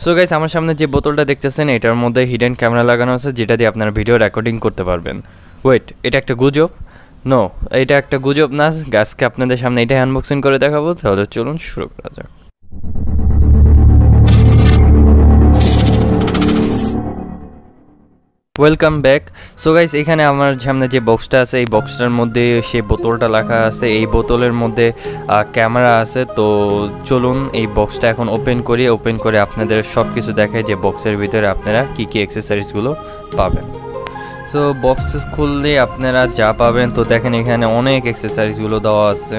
So guys, আমার সামনে যে বোতলটা দেখতেছেন এটার মধ্যে হিডেন ক্যামেরা লাগানো আছে, যেটা দিয়ে আপনারা ভিডিও রেকর্ডিং করতে পারবেন। ওয়েট, এটা একটা গুজব? নো, এটা একটা গুজব না। আজকে আপনাদের সামনে এটাই আনবক্সিং করে দেখাবো। তাহলে চলুন শুরু করা যাক। Welcome back. সো গাইস, এখানে আমার সামনে যে বক্সটা আছে এই বক্সটার মধ্যে সেই বোতলটা রাখা আছে। এই বোতলের মধ্যে ক্যামেরা আছে। তো চলুন এই বক্সটা এখন ওপেন করে আপনাদের সব কিছু দেখায় যে বক্সের ভিতরে আপনারা কী কী অ্যাক্সেসরিজগুলো পাবেন। সো বক্স খুললে আপনারা যা পাবেন, তো দেখেন এখানে অনেক অ্যাক্সেসরিজগুলো দেওয়া আছে।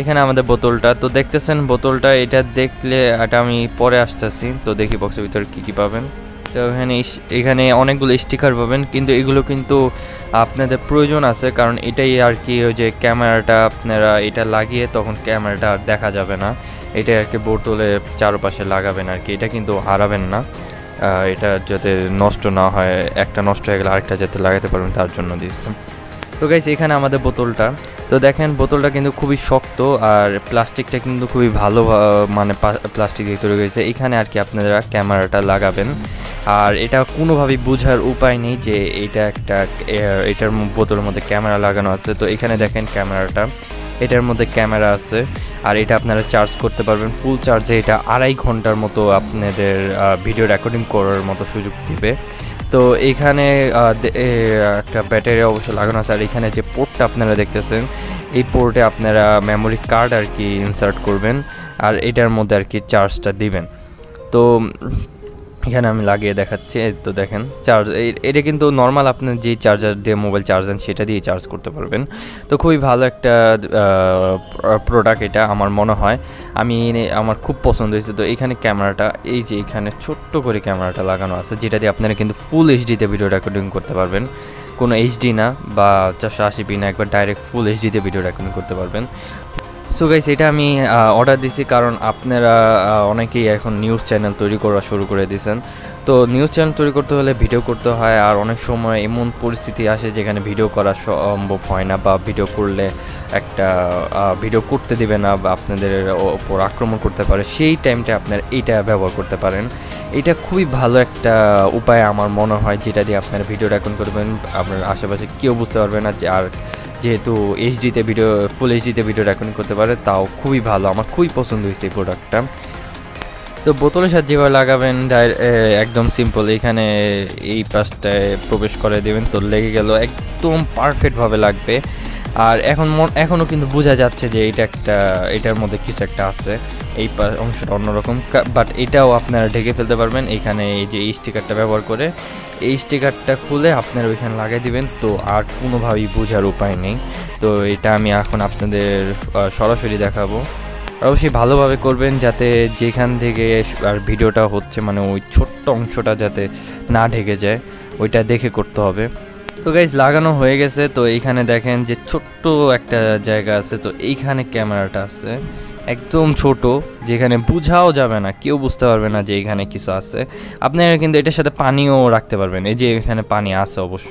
এখানে আমাদের বোতলটা তো দেখতেছেন, বোতলটা এটা দেখলে এটা আমি পরে আসতেছি। তো দেখি বক্সের ভিতরে কী কী পাবেন। তো এখানে অনেকগুলো স্টিকার পাবেন, কিন্তু এগুলো কিন্তু আপনাদের প্রয়োজন আছে, কারণ এটাই আর কি ওই যে ক্যামেরাটা আপনারা এটা লাগিয়ে তখন ক্যামেরাটা আর দেখা যাবে না। এটা আর কি বোতলের চারপাশে লাগাবেন আর কি, এটা কিন্তু হারাবেন না। এটা যাতে নষ্ট না হয়, একটা নষ্ট হয়ে গেলে আরেকটা যাতে লাগাতে পারবেন তার জন্য দিয়েছে। তো গাইস, এখানে আমাদের বোতলটা তো দেখেন, বোতলটা কিন্তু খুবই শক্ত আর প্লাস্টিকটা কিন্তু খুবই ভালো মানে প্লাস্টিক দিয়ে তৈরি হয়েছে। এখানে আর কি আপনারা ক্যামেরাটা লাগাবেন, আর এটা কোনোভাবেই বোঝার উপায় নেই যে এটা এটার বোতলের মধ্যে ক্যামেরা লাগানো আছে। তো এখানে দেখেন ক্যামেরাটা, এটার মধ্যে ক্যামেরা আছে, আর এটা আপনারা চার্জ করতে পারবেন ফুল চার্জে। এটা 2.5 ঘন্টার মতো আপনাদের ভিডিও রেকর্ডিং করার মতো সুযোগ দিবে। তো এখানে একটা ব্যাটারি অবশ্য লাগানো আছে, আর এখানে যে পোর্টটা আপনারা দেখতেছেন এই পোর্টে আপনারা মেমোরি কার্ড আর কি ইনসার্ট করবেন, আর এটার মধ্যে আর কি চার্জটা দিবেন। তো এখানে আমি লাগিয়ে দেখাচ্ছি। তো দেখেন চার্জ, এটা কিন্তু নর্মাল আপনি যেই চার্জার দিয়ে মোবাইল চার্জ দেন সেটা দিয়ে চার্জ করতে পারবেন। তো খুবই ভালো একটা প্রোডাক্ট এটা আমার মনে হয়, আমার খুব পছন্দ হয়েছে। তো এখানে ক্যামেরাটা, এই যে এখানে ছোট্ট করে ক্যামেরাটা লাগানো আছে, যেটা দিয়ে আপনারা কিন্তু ফুল এইচডিতে ভিডিও রেকর্ডিং করতে পারবেন। কোনো এইচডি না বা 480p না, একবার ডাইরেক্ট ফুল এইচডিতে ভিডিও রেকর্ডিং করতে পারবেন। সো গাইস, এটা আমি অর্ডার দিছি কারণ আপনারা অনেকেই এখন নিউজ চ্যানেল তৈরি করা শুরু করে দিয়েছেন। তো নিউজ চ্যানেল তৈরি করতে হলে ভিডিও করতে হয়, আর অনেক সময় এমন পরিস্থিতি আসে যেখানে ভিডিও করা সম্ভব হয় না, বা ভিডিও করলে একটা ভিডিও করতে দিবে না বা আপনাদের ওপর আক্রমণ করতে পারে। সেই টাইমটা আপনারা এইটা ব্যবহার করতে পারেন। এটা খুবই ভালো একটা উপায় আমার মনে হয়, যেটা দিয়ে আপনারা ভিডিও রেকর্ড করবেন, আপনার আশেপাশে কেউ বুঝতে পারবে না। আর যেহেতু এইচডিতে ভিডিও, ফুল এইচডিতে ভিডিও রেকর্ডিং করতে পারে, তাও খুবই ভালো। আমার খুবই পছন্দ হয়েছে এই প্রোডাক্টটা। তো বোতলের সাথে যেভাবে লাগাবেন একদম সিম্পল, এখানে এই পাশটায় প্রবেশ করে দেবেন, তো লেগে গেল, একদম পারফেক্টভাবে লাগবে। আর এখনও কিন্তু বোঝা যাচ্ছে যে এটার মধ্যে কিছু একটা আছে। এই অংশটা অন্যরকম, বাট এটাও আপনারা ঢেকে ফেলতে পারবেন এখানে এই যে এই স্টিকারটা ব্যবহার করে। এই স্টিকারটা খুলে আপনারা ওইখানে লাগিয়ে দিবেন, তো আর কোনোভাবেই বোঝার উপায় নেই। তো এটা আমি এখন আপনাদের সরাসরি দেখাবো। অবশ্যই ভালোভাবে করবেন, যাতে যেখান থেকে আর ভিডিওটা হচ্ছে মানে ওই ছোট্ট অংশটা যাতে না ঢেকে যায়, ওইটা দেখে করতে হবে। তো গাইজ, লাগানো হয়ে গেছে। তো এইখানে দেখেন যে ছোট্ট একটা জায়গা আছে, তো এইখানে ক্যামেরাটা আছে একদম ছোট, যেখানে বোঝাও যাবে না, কেউ বুঝতে পারবে না যে এখানে কিছু আছে। আপনারা কিন্তু এটার সাথে পানিও রাখতে পারবেন, এই যে এখানে পানি আছে অবশ্য,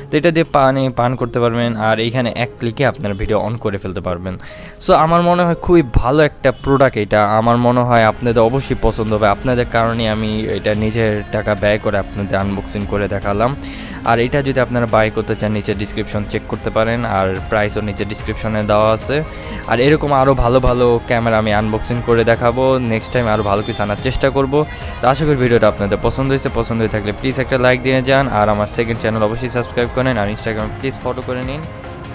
তো এটা দিয়ে পান করতে পারবেন, আর এইখানে এক ক্লিকে আপনারা ভিডিও অন করে ফেলতে পারবেন। সো আমার মনে হয় খুবই ভালো একটা প্রোডাক্ট এটা। আমার মনে হয় আপনাদের অবশ্যই পছন্দ হবে। আপনাদের কারণে আমি এটা নিজের টাকা ব্যয় করে আপনাদের আনবক্সিং করে দেখালাম। আর এটা যদি আপনারা বাই করতে চান, নিচে ডিসক্রিপশন চেক করতে পারেন, আর প্রাইসও নিচে ডিসক্রিপশনে দেওয়া আছে। আর এরকম আরও ভালো ভালো ক্যামেরা আমি আনবক্সিং করে দেখাবো। নেক্সট টাইম আরও ভালো কিছু আনার চেষ্টা করব। তো আশা করি ভিডিওটা আপনাদের পছন্দ হয়ে থাকলে প্লিজ একটা লাইক দিয়ে যান, আর আমার সেকেন্ড চ্যানেল অবশ্যই সাবস্ক্রাইব করেন, আর ইনস্টাগ্রামে প্লিজ ফলো করে নিন।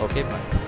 ওকে, বাই।